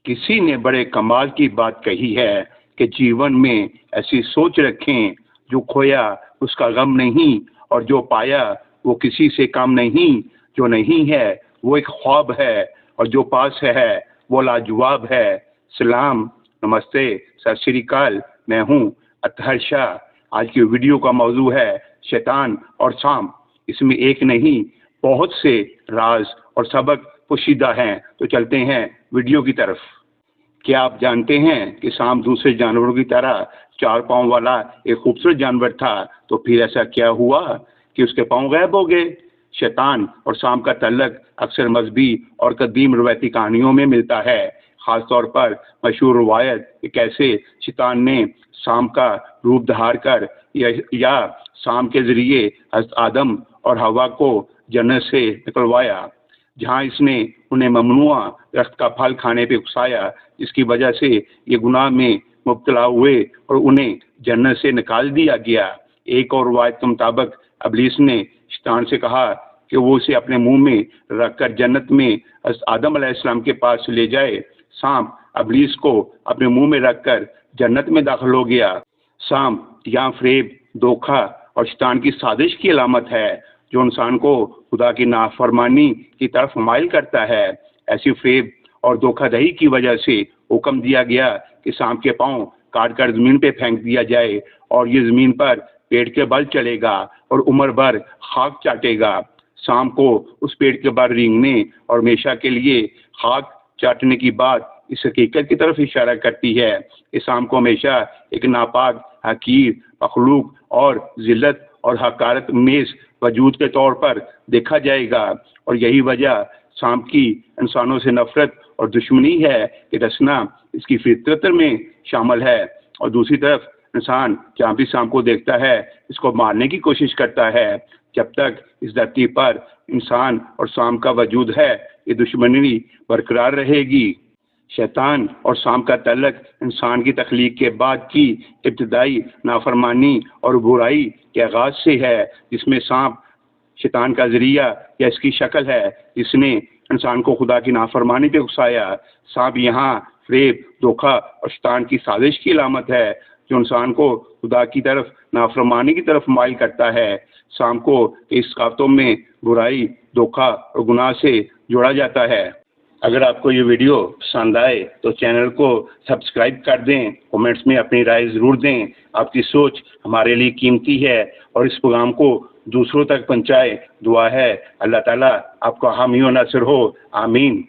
کسی نے بڑے کمال کی بات کہی ہے کہ جیون میں ایسی سوچ رکھیں، جو کھویا اس کا غم نہیں، اور جو پایا وہ کسی سے کم نہیں، جو نہیں ہے وہ ایک خواب ہے، اور جو پاس ہے وہ لاجواب ہے۔ سلام، نمستے، ست شری اکال، میں ہوں اطہر شاہ۔ آج کی ویڈیو کا موضوع ہے شیطان اور سانپ۔ اس میں ایک نہیں، بہت سے راز اور سبق پوشیدہ ہیں۔ تو چلتے ہیں ویڈیو کی طرف۔ کیا آپ جانتے ہیں کہ سانپ دوسرے جانوروں کی طرح 4 پاؤں والا ایک خوبصورت جانور تھا؟ تو پھر ایسا کیا ہوا کہ اس کے پاؤں غائب ہو گئے؟ شیطان اور سانپ کا تعلق اکثر مذہبی اور قدیم روایتی کہانیوں میں ملتا ہے، خاص طور پر مشہور روایت کہ کیسے شیطان نے سانپ کا روپ دھار کر یا سانپ کے ذریعے حضرت آدم اور حوا کو جنت سے نکلوایا، جہاں اس نے انہیں ممنوع درخت کا پھل کھانے پہ اکسایا، جس کی وجہ سے یہ گناہ میں مبتلا ہوئے اور انہیں جنت سے نکال دیا گیا۔ ایک اور روایت کے مطابق ابلیس نے شیطان سے کہا کہ وہ اسے اپنے منہ میں رکھ کر جنت میں حضرت آدم علیہ السلام کے پاس لے جائے۔ سانپ ابلیس کو اپنے منہ میں رکھ کر جنت میں داخل ہو گیا۔ سانپ یہاں فریب، دھوکہ اور شیطان کی سازش کی علامت ہے، جو انسان کو خدا کی نافرمانی کی طرف مائل کرتا ہے۔ ایسی فریب اور دھوکہ دہی کی وجہ سے حکم دیا گیا کہ سانپ کے پاؤں کاٹ کر زمین پہ پھینک دیا جائے، اور یہ زمین پر پیڑ کے بل چلے گا اور عمر بھر خاک چاٹے گا۔ سانپ کو اس پیڑ کے بل رینگنے اور ہمیشہ کے لیے خاک چاٹنے کی بات اس حقیقت کی طرف اشارہ کرتی ہے کہ سانپ کو ہمیشہ ایک ناپاک، حقیر مخلوق اور ذلت اور حقارت میز وجود کے طور پر دیکھا جائے گا، اور یہی وجہ سانپ کی انسانوں سے نفرت اور دشمنی ہے کہ ڈسنا اس کی فطرت میں شامل ہے۔ اور دوسری طرف انسان جہاں بھی سانپ کو دیکھتا ہے اس کو مارنے کی کوشش کرتا ہے۔ جب تک اس دھرتی پر انسان اور سانپ کا وجود ہے، یہ دشمنی برقرار رہے گی۔ شیطان اور سانپ کا تعلق انسان کی تخلیق کے بعد کی ابتدائی نافرمانی اور برائی کے آغاز سے ہے، جس میں سانپ شیطان کا ذریعہ یا اس کی شکل ہے، جس نے انسان کو خدا کی نافرمانی پہ اکسایا۔ سانپ یہاں فریب، دھوکہ اور شیطان کی سازش کی علامت ہے، جو انسان کو خدا کی طرف نافرمانی کی طرف مائل کرتا ہے۔ سانپ کو اس کافتوں میں برائی، دھوکہ اور گناہ سے جوڑا جاتا ہے۔ اگر آپ کو یہ ویڈیو پسند آئے تو چینل کو سبسکرائب کر دیں، کومنٹس میں اپنی رائے ضرور دیں۔ آپ کی سوچ ہمارے لیے قیمتی ہے، اور اس پیغام کو دوسروں تک پہنچائے۔ دعا ہے اللہ تعالیٰ آپ کا حامی و ناصر ہو، آمین۔